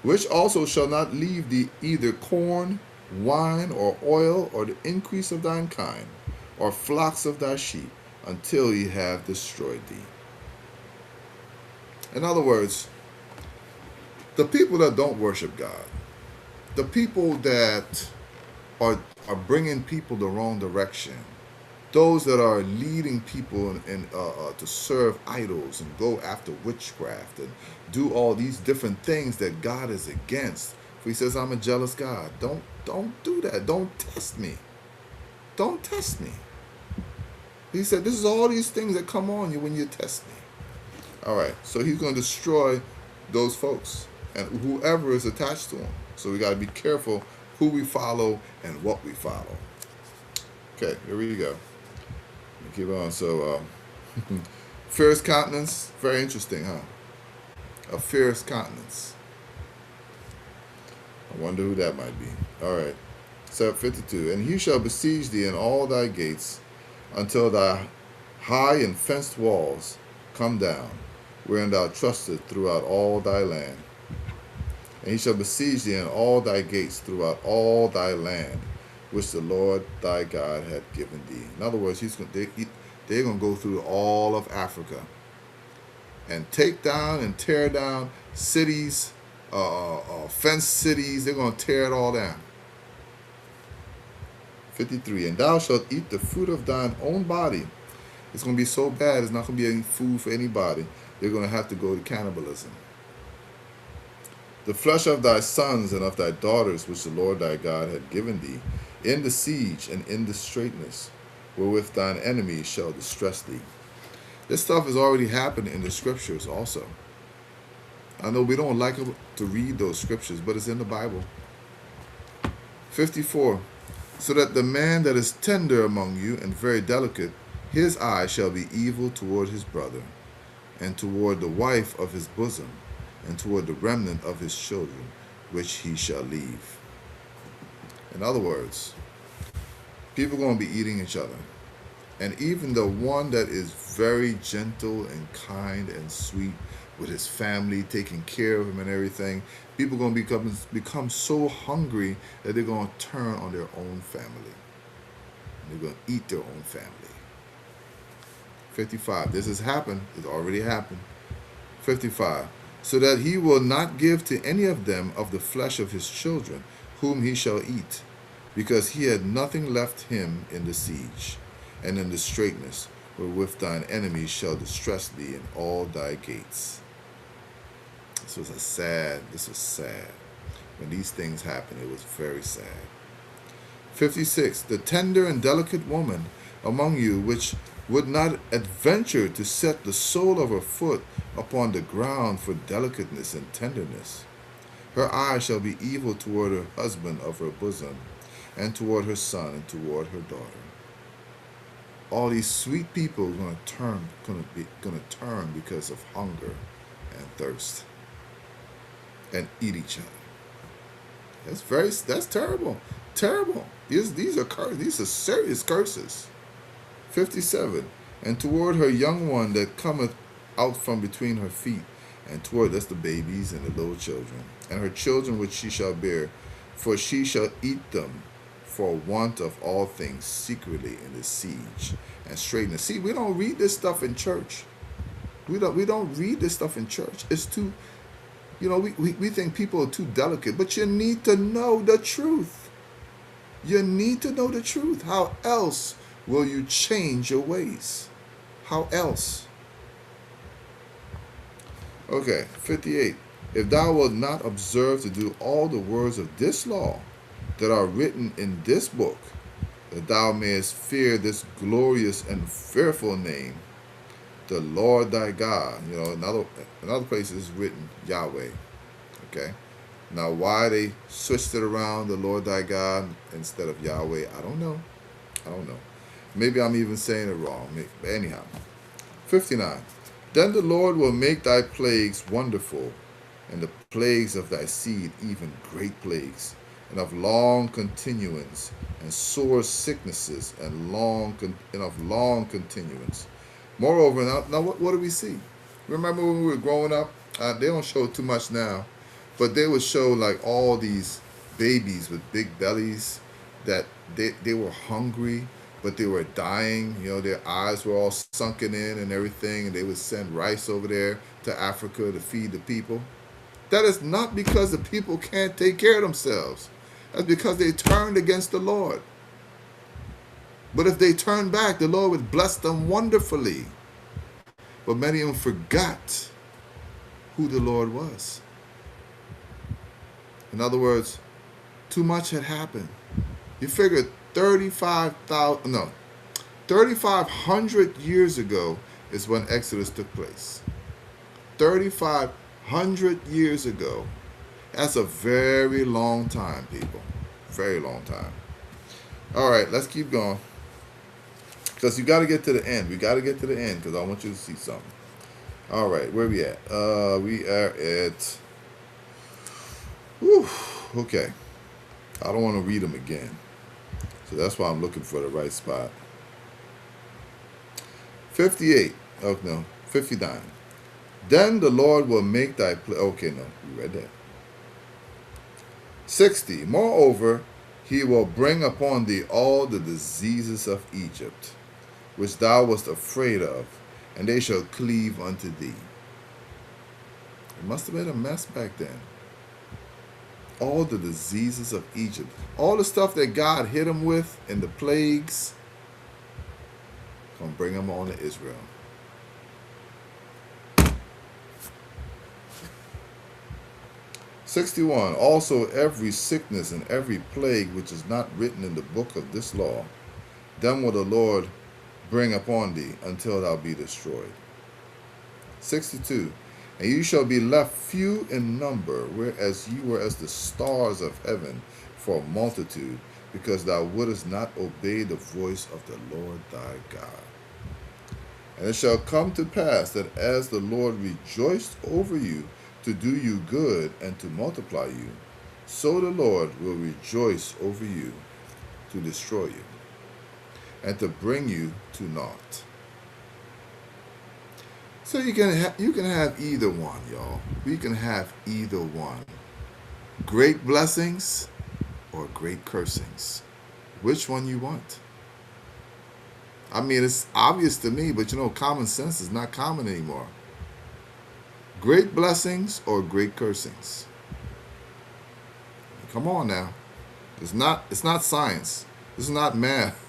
[SPEAKER 1] Which also shall not leave thee either corn, wine, or oil, or the increase of thine kind, or flocks of thy sheep, until he have destroyed thee. In other words, the people that don't worship God, the people that are bringing people the wrong direction, those that are leading people to serve idols and go after witchcraft and do all these different things that God is against. For he says, I'm a jealous God. Don't do that. Don't test me. Don't test me. He said, this is all these things that come on you when you test me. All right, so he's going to destroy those folks and whoever is attached to him. So we got to be careful who we follow and what we follow. Okay, here we go. Keep on. So, fierce countenance, very interesting, huh? A fierce countenance. I wonder who that might be. All right, 52. And he shall besiege thee in all thy gates, until thy high and fenced walls come down, wherein thou trustest throughout all thy land. And he shall besiege thee in all thy gates throughout all thy land, which the Lord thy God hath given thee. In other words, they're going to go through all of Africa and take down and tear down cities, fenced cities. They're going to tear it all down. 53. And thou shalt eat the fruit of thine own body. It's going to be so bad, it's not going to be any food for anybody. They're going to have to go to cannibalism. The flesh of thy sons and of thy daughters, which the Lord thy God hath given thee, in the siege and in the straitness, wherewith thine enemies shall distress thee. This stuff has already happened in the scriptures also. I know we don't like to read those scriptures, but it's in the Bible. 54. So that the man that is tender among you and very delicate, his eye shall be evil toward his brother, and toward the wife of his bosom, and toward the remnant of his children, which he shall leave. In other words, people are going to be eating each other. And even the one that is very gentle and kind and sweet with his family, taking care of him and everything, people are going to become so hungry that they're going to turn on their own family. And they're going to eat their own family. 55. This has happened. It's already happened. 55. So that he will not give to any of them of the flesh of his children, whom he shall eat, because he had nothing left him in the siege, and in the straitness, wherewith thine enemies shall distress thee in all thy gates. This was sad. When these things happened, it was very sad. 56. The tender and delicate woman among you, which would not adventure to set the sole of her foot upon the ground for delicateness and tenderness. Her eye shall be evil toward her husband of her bosom, and toward her son, and toward her daughter. All these sweet people are going to turn because of hunger and thirst, and eat each other. That's terrible. These are serious curses. 57. And toward her young one that cometh out from between her feet, and toward, that's the babies and the little children, and her children which she shall bear, For she shall eat them for want of all things secretly in the siege and straitness. See, we don't read this stuff in church. We don't read this stuff in church. It's too, we think people are too delicate, but you need to know the truth. You need to know the truth. How else will you change your ways? How else? Okay, 58. If thou wilt not observe to do all the words of this law that are written in this book, that thou mayest fear this glorious and fearful name, the Lord thy God. Another place is written Yahweh. Okay. Now, why they switched it around, the Lord thy God, instead of Yahweh, I don't know. Maybe I'm even saying it wrong. But anyhow, 59. Then the Lord will make thy plagues wonderful, and the plagues of thy seed even great plagues, and of long continuance, and sore sicknesses, and of long continuance. Moreover, now what do we see? Remember when we were growing up? They don't show too much now, but they would show like all these babies with big bellies that they were hungry, but they were dying. Their eyes were all sunken in and everything, and they would send rice over there to Africa to feed the people. That is not because the people can't take care of themselves. That's because they turned against the Lord. But if they turned back, the Lord would bless them wonderfully. But many of them forgot who the Lord was. In other words, too much had happened. You figure 3,500 years ago is when Exodus took place. 3,500 years ago. That's a very long time, people. Very long time. All right, let's keep going. Because you got to get to the end. We got to get to the end because I want you to see something. All right, where we at? We are at... okay. I don't want to read them again. So that's why I'm looking for the right spot. 58. Oh, no. 59. Then the Lord will make thy... okay, no. We read that. 60. Moreover, he will bring upon thee all the diseases of Egypt, which thou wast afraid of, and they shall cleave unto thee. It must have been a mess back then. All the diseases of Egypt. All the stuff that God hit them with in the plagues, gonna bring them on to Israel. "61. Also every sickness and every plague which is not written in the book of this law, them will the Lord bring upon thee until thou be destroyed. 62. And you shall be left few in number, whereas you were as the stars of heaven for multitude, because thou wouldest not obey the voice of the Lord thy God. And it shall come to pass that as the Lord rejoiced over you to do you good and to multiply you, so the Lord will rejoice over you to destroy you and to bring you to naught." So you can have either one, y'all. We can have either one. Great blessings or great cursings. Which one you want? I mean, it's obvious to me, but common sense is not common anymore. Great blessings or great cursings? Come on now. It's not science. This is not math.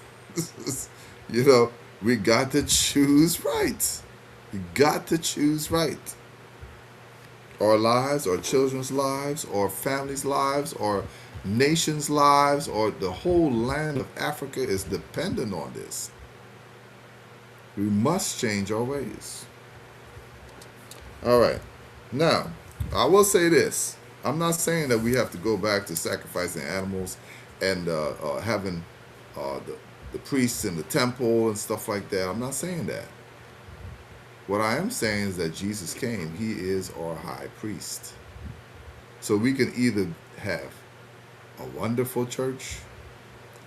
[SPEAKER 1] We got to choose right. We got to choose right. Our lives, our children's lives, our families' lives, our nation's lives, or the whole land of Africa is dependent on this. We must change our ways. All right. Now, I will say this. I'm not saying that we have to go back to sacrificing animals and having the priests in the temple and stuff like that. I'm not saying that. What I am saying is that Jesus came. He is our high priest. So we can either have a wonderful church,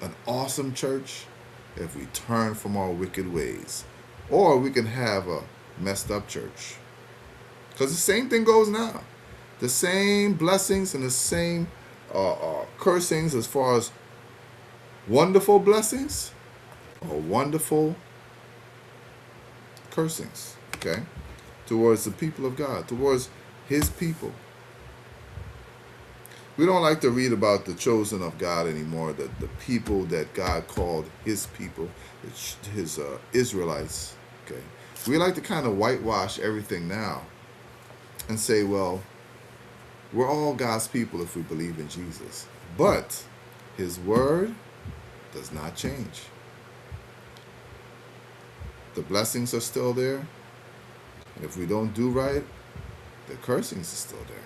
[SPEAKER 1] an awesome church, if we turn from our wicked ways, or we can have a messed up church. Because the same thing goes now. The same blessings and the same cursings as far as wonderful blessings or wonderful cursings, okay, towards the people of God, towards his people. We don't like to read about the chosen of God anymore, the people that God called his people, his Israelites, okay. We like to kind of whitewash everything now and say, well, we're all God's people if we believe in Jesus. But his word does not change. The blessings are still there. And if we don't do right, the cursings are still there.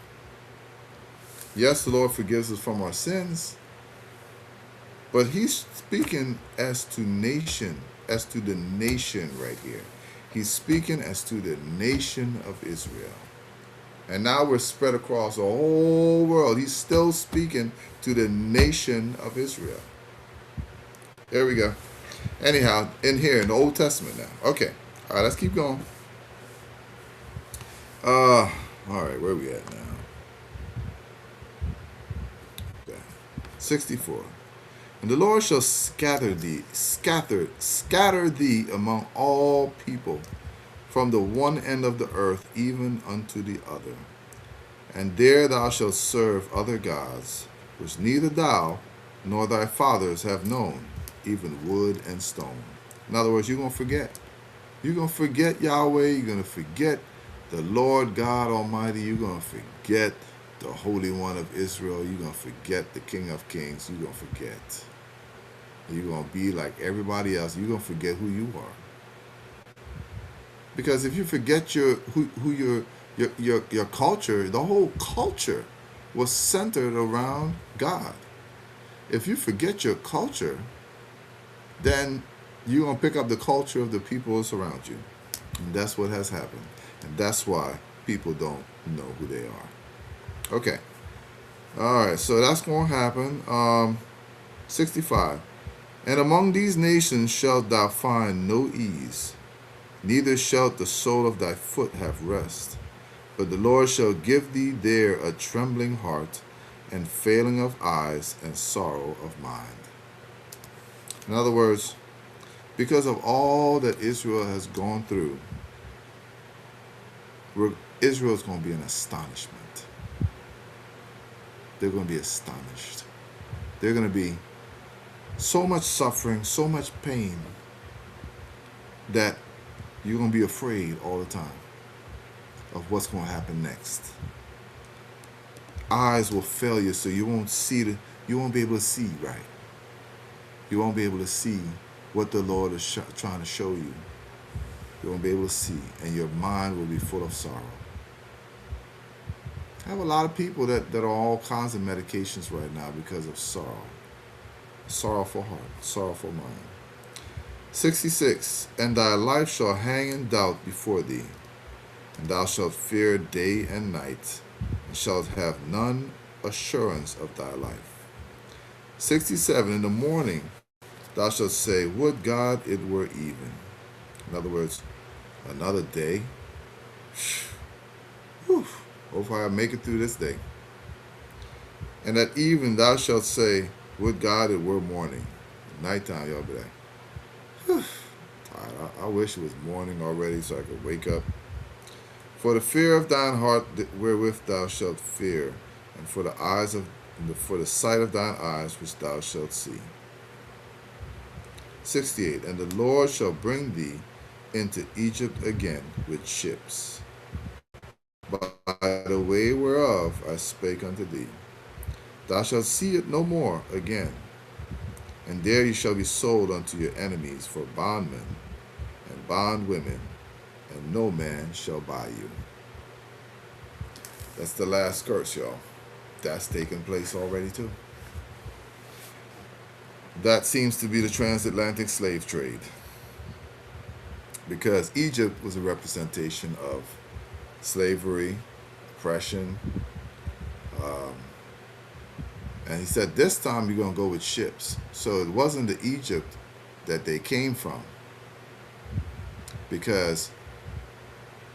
[SPEAKER 1] Yes, the Lord forgives us from our sins, but he's speaking as to the nation right here. He's speaking as to the nation of Israel. And now we're spread across the whole world. He's still speaking to the nation of Israel. There we go. Anyhow, in here in the Old Testament now. Okay. All right, let's keep going. All right, where are we at now? Okay. 64. And the Lord shall scatter thee among all people, from the one end of the earth even unto the other. And there thou shalt serve other gods, which neither thou nor thy fathers have known, even wood and stone. In other words, you're going to forget. You're going to forget Yahweh. You're going to forget the Lord God Almighty. You're going to forget the Holy One of Israel. You're going to forget the King of Kings. You're going to forget. You're going to be like everybody else. You're going to forget who you are. Because if you forget your culture, the whole culture was centered around God. If you forget your culture, then you're going to pick up the culture of the people around you. And that's what has happened. And that's why people don't know who they are. Okay. All right, so that's going to happen. 65. And among these nations shalt thou find no ease, neither shalt the sole of thy foot have rest. But the Lord shall give thee there a trembling heart, and failing of eyes, and sorrow of mind. In other words, because of all that Israel has gone through, Israel is going to be in astonishment. They're going to be astonished. They're going to be so much suffering, so much pain, that you're going to be afraid all the time of what's going to happen next. Eyes will fail you, so you won't be able to see right. You won't be able to see what the Lord is trying to show you. You won't be able to see, and your mind will be full of sorrow. I have a lot of people that are on all kinds of medications right now because of sorrow. Sorrowful heart, sorrowful mind. 66. And thy life shall hang in doubt before thee, and thou shalt fear day and night, and shalt have none assurance of thy life. 67. In the morning thou shalt say, would God it were even. In other words, another day. Whew. Hopefully I make it through this day. And at even thou shalt say, would God it were morning. Nighttime, y'all be like, whew, tired. I wish it was morning already so I could wake up. For the fear of thine heart wherewith thou shalt fear, and for the sight of thine eyes which thou shalt see. 68. And the Lord shall bring thee into Egypt again with ships, by the way whereof I spake unto thee. Thou shalt see it no more again, and there ye shall be sold unto your enemies for bondmen and bondwomen, and no man shall buy you. That's the last curse, y'all. That's taking place already too. That seems to be the transatlantic slave trade, because Egypt was a representation of slavery, oppression, and he said this time you're going to go with ships. So it wasn't the Egypt that they came from, because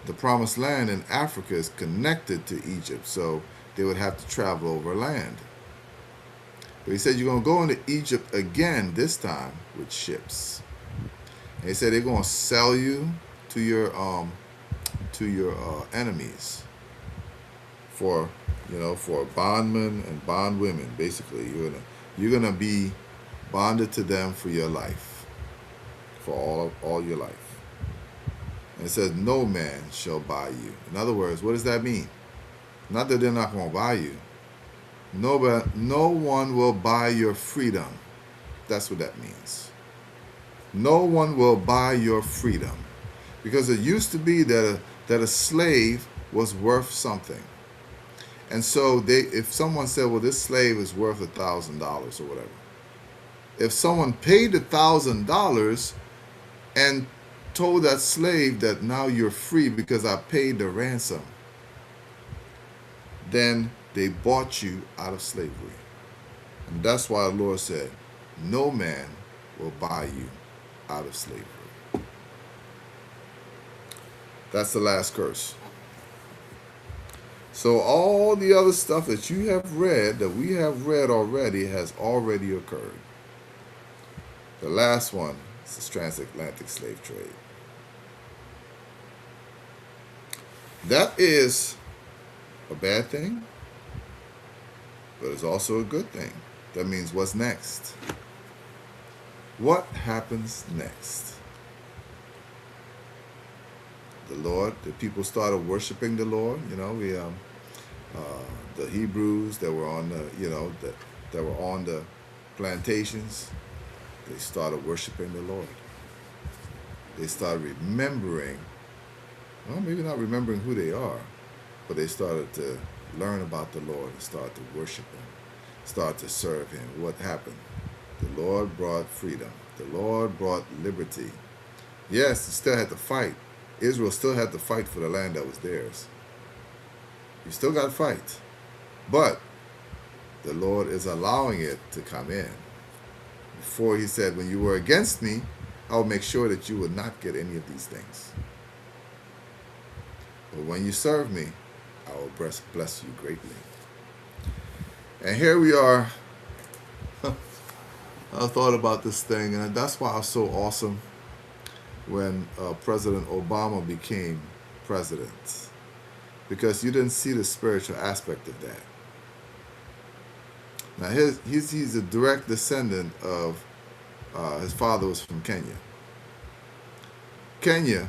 [SPEAKER 1] the promised land in Africa is connected to Egypt, so they would have to travel over land. But he said, you're going to go into Egypt again, this time with ships. And he said, they're going to sell you to your enemies for, for bondmen and bondwomen. Basically, you're gonna be bonded to them for your life, for all your life. And it says, no man shall buy you. In other words, what does that mean? Not that they're not going to buy you. No, but no one will buy your freedom. That's what that means. No one will buy your freedom. Because it used to be that a slave was worth something. And so if someone said, well, this slave is worth $1,000 or whatever. If someone paid $1,000 and told that slave that now you're free because I paid the ransom, then they bought you out of slavery. And that's why the Lord said, no man will buy you out of slavery. That's the last curse. So all the other stuff that you have read, that we have read already, has already occurred. The last one is the transatlantic slave trade. That is a bad thing, but it's also a good thing. That means what's next? What happens next? The people started worshiping the Lord. The Hebrews that were on the plantations, they started worshiping the Lord. They started remembering, well, maybe not remembering who they are, but they started to learn about the Lord and start to worship Him, start to serve Him. What happened? The Lord brought freedom. The Lord brought liberty. Yes, He still had to fight. Israel still had to fight for the land that was theirs. You still got to fight. But the Lord is allowing it to come in. Before He said, when you were against me, I will make sure that you will not get any of these things. But when you serve me, I will bless you greatly. And here we are. I thought about this thing, and that's why it was so awesome when President Obama became president, because you didn't see the spiritual aspect of that. Now he's a direct descendant of his father was from Kenya. Kenya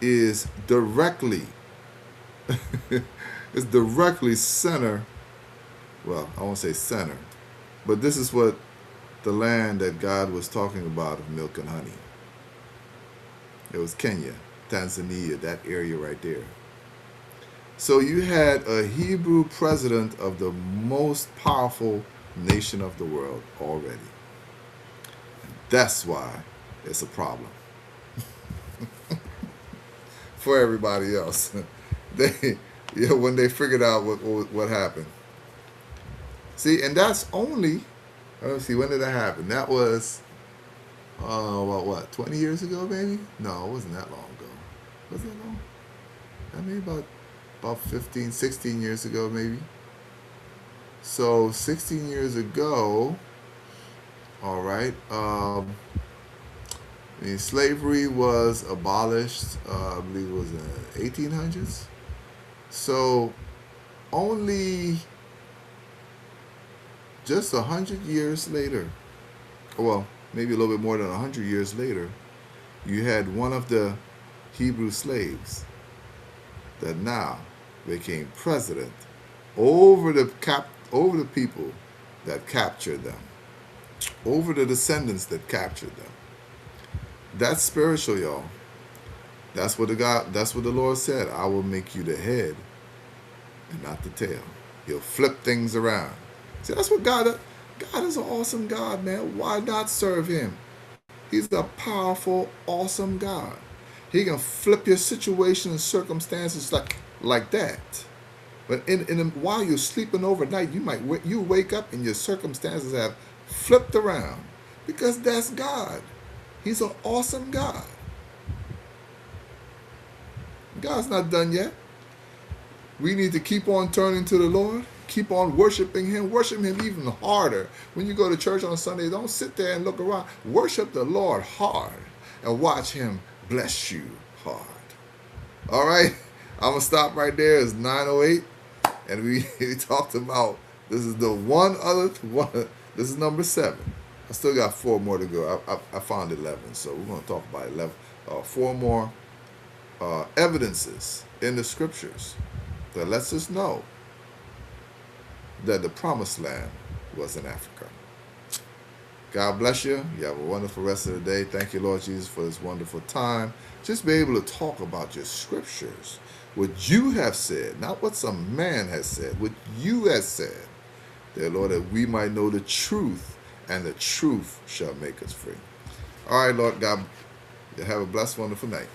[SPEAKER 1] is directly center. Well, I won't say center, but this is what the land that God was talking about of milk and honey. It was Kenya, Tanzania, that area right there. So you had a Hebrew president of the most powerful nation of the world already. That's why it's a problem for everybody else. When they figured out what happened. See, and that's only, let's see, when did that happen? That was, what, 20 years ago, maybe? No, it wasn't that long ago. Was it long? I mean, about 15, 16 years ago, maybe. So, 16 years ago, all right, slavery was abolished, I believe it was in the 1800s. So, only just 100 years later, well, maybe a little bit more than 100 years later, you had one of the Hebrew slaves that now became president over the people that captured them, over the descendants that captured them. That's spiritual, y'all. That's what the Lord said. I will make you the head and not the tail. He'll flip things around. See, that's what God is an awesome God, man. Why not serve Him? He's a powerful, awesome God. He can flip your situation and circumstances like that. But while you're sleeping overnight, you wake up and your circumstances have flipped around, because that's God. He's an awesome God. God's not done yet. We need to keep on turning to the Lord, keep on worshiping him. Worship him even harder. When you go to church on Sunday, don't sit there and look around. Worship the Lord hard and watch him bless you hard. All right, I'm going to stop right there. It's 9:08, and we talked about, this is the one other one. This is number 7. I still got 4 more to go. I found 11, so we're going to talk about 11. 4 more evidences in the scriptures that lets us know that the promised land was in Africa. God bless you. You have a wonderful rest of the day. Thank you, Lord Jesus, for this wonderful time. Just be able to talk about your scriptures, what you have said, not what some man has said, what you have said. Dear Lord, that we might know the truth, and the truth shall make us free. All right, Lord God, have a blessed, wonderful night.